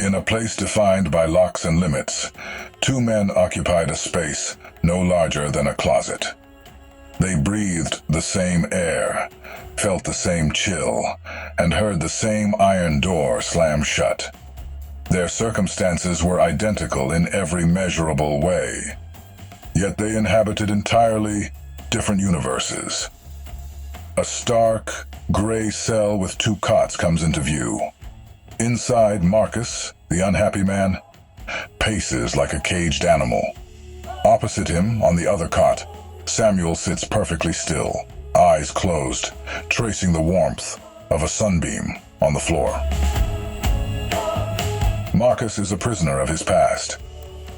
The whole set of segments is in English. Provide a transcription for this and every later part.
In a place defined by locks and limits, two men occupied a space no larger than a closet. They breathed the same air, felt the same chill, and heard the same iron door slam shut. Their circumstances were identical in every measurable way, yet they inhabited entirely different universes. A stark, gray cell with two cots comes into view. Inside, Marcus, the unhappy man, paces like a caged animal. Opposite him, on the other cot, Samuel sits perfectly still, eyes closed, tracing the warmth of a sunbeam on the floor. Marcus is a prisoner of his past.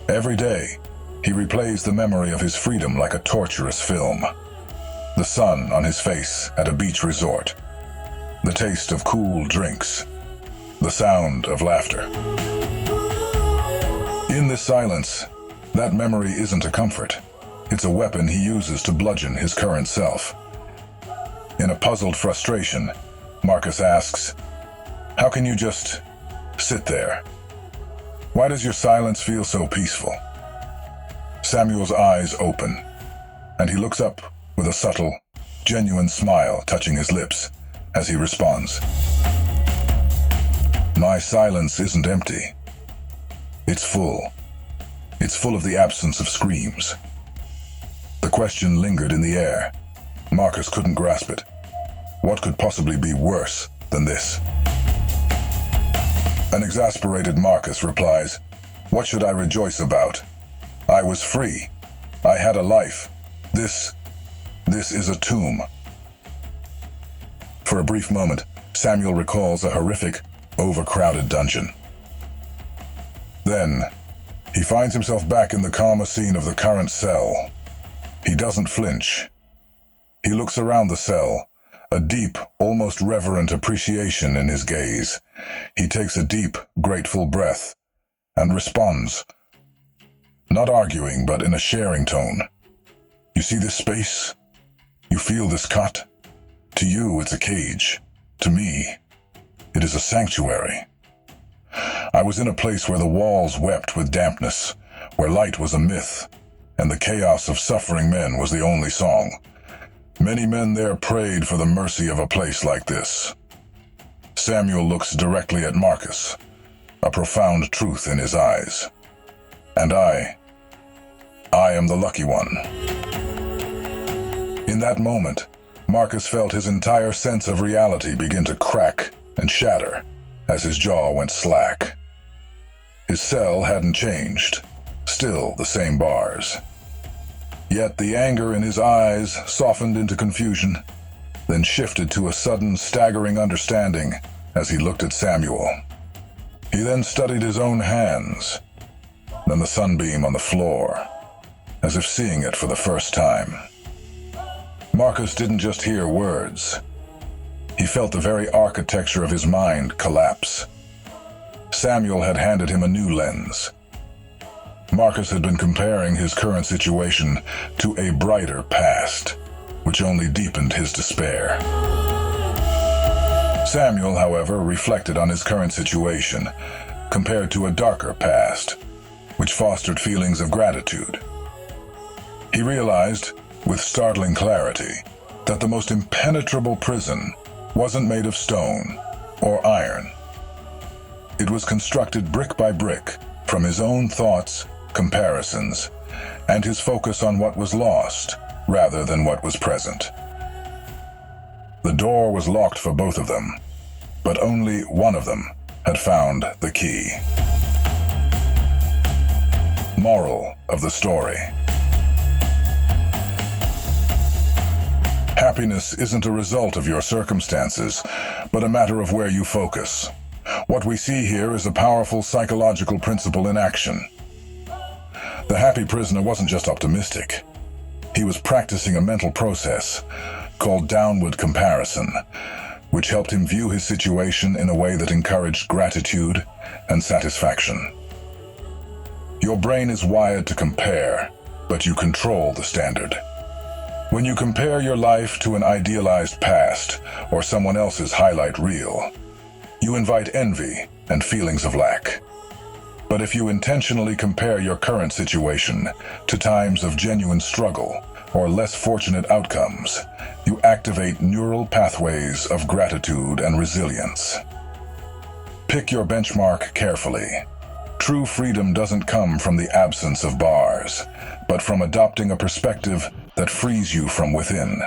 Every day, he replays the memory of his freedom like a torturous film. The sun on his face at a beach resort, the taste of cool drinks, the sound of laughter. In this silence, that memory isn't a comfort. It's a weapon he uses to bludgeon his current self. In a puzzled frustration, Marcus asks, "How can you just sit there? Why does your silence feel so peaceful?" Samuel's eyes open, and he looks up with a subtle, genuine smile touching his lips as he responds, "My silence isn't empty. It's full. It's full of the absence of screams." The question lingered in the air. Marcus couldn't grasp it. What could possibly be worse than this? An exasperated Marcus replies, "What should I rejoice about? I was free. I had a life. This is a tomb." For a brief moment, Samuel recalls a horrific, overcrowded dungeon. Then, he finds himself back in the calmer scene of the current cell. He doesn't flinch. He looks around the cell, a deep, almost reverent appreciation in his gaze. He takes a deep, grateful breath and responds, not arguing, but in a sharing tone. "You see this space? You feel this cot? To you, it's a cage. To me, it is a sanctuary. I was in a place where the walls wept with dampness, where light was a myth, and the chaos of suffering men was the only song. Many men there prayed for the mercy of a place like this." Samuel looks directly at Marcus, a profound truth in his eyes. "And I am the lucky one." In that moment, Marcus felt his entire sense of reality begin to crack and shatter as his jaw went slack. His cell hadn't changed, still the same bars. Yet the anger in his eyes softened into confusion, then shifted to a sudden, staggering understanding as he looked at Samuel. He then studied his own hands, then the sunbeam on the floor, as if seeing it for the first time. Marcus didn't just hear words. He felt the very architecture of his mind collapse. Samuel had handed him a new lens. Marcus had been comparing his current situation to a brighter past, which only deepened his despair. Samuel, however, reflected on his current situation, compared to a darker past, which fostered feelings of gratitude. He realized, with startling clarity, that the most impenetrable prison wasn't made of stone or iron. It was constructed brick by brick from his own thoughts, comparisons, and his focus on what was lost rather than what was present. The door was locked for both of them, but only one of them had found the key. Moral of the story: happiness isn't a result of your circumstances, but a matter of where you focus. What we see here is a powerful psychological principle in action. The happy prisoner wasn't just optimistic. He was practicing a mental process called downward comparison, which helped him view his situation in a way that encouraged gratitude and satisfaction. Your brain is wired to compare, but you control the standard. When you compare your life to an idealized past or someone else's highlight reel, you invite envy and feelings of lack. But if you intentionally compare your current situation to times of genuine struggle or less fortunate outcomes, you activate neural pathways of gratitude and resilience. Pick your benchmark carefully. True freedom doesn't come from the absence of bars, but from adopting a perspective that frees you from within.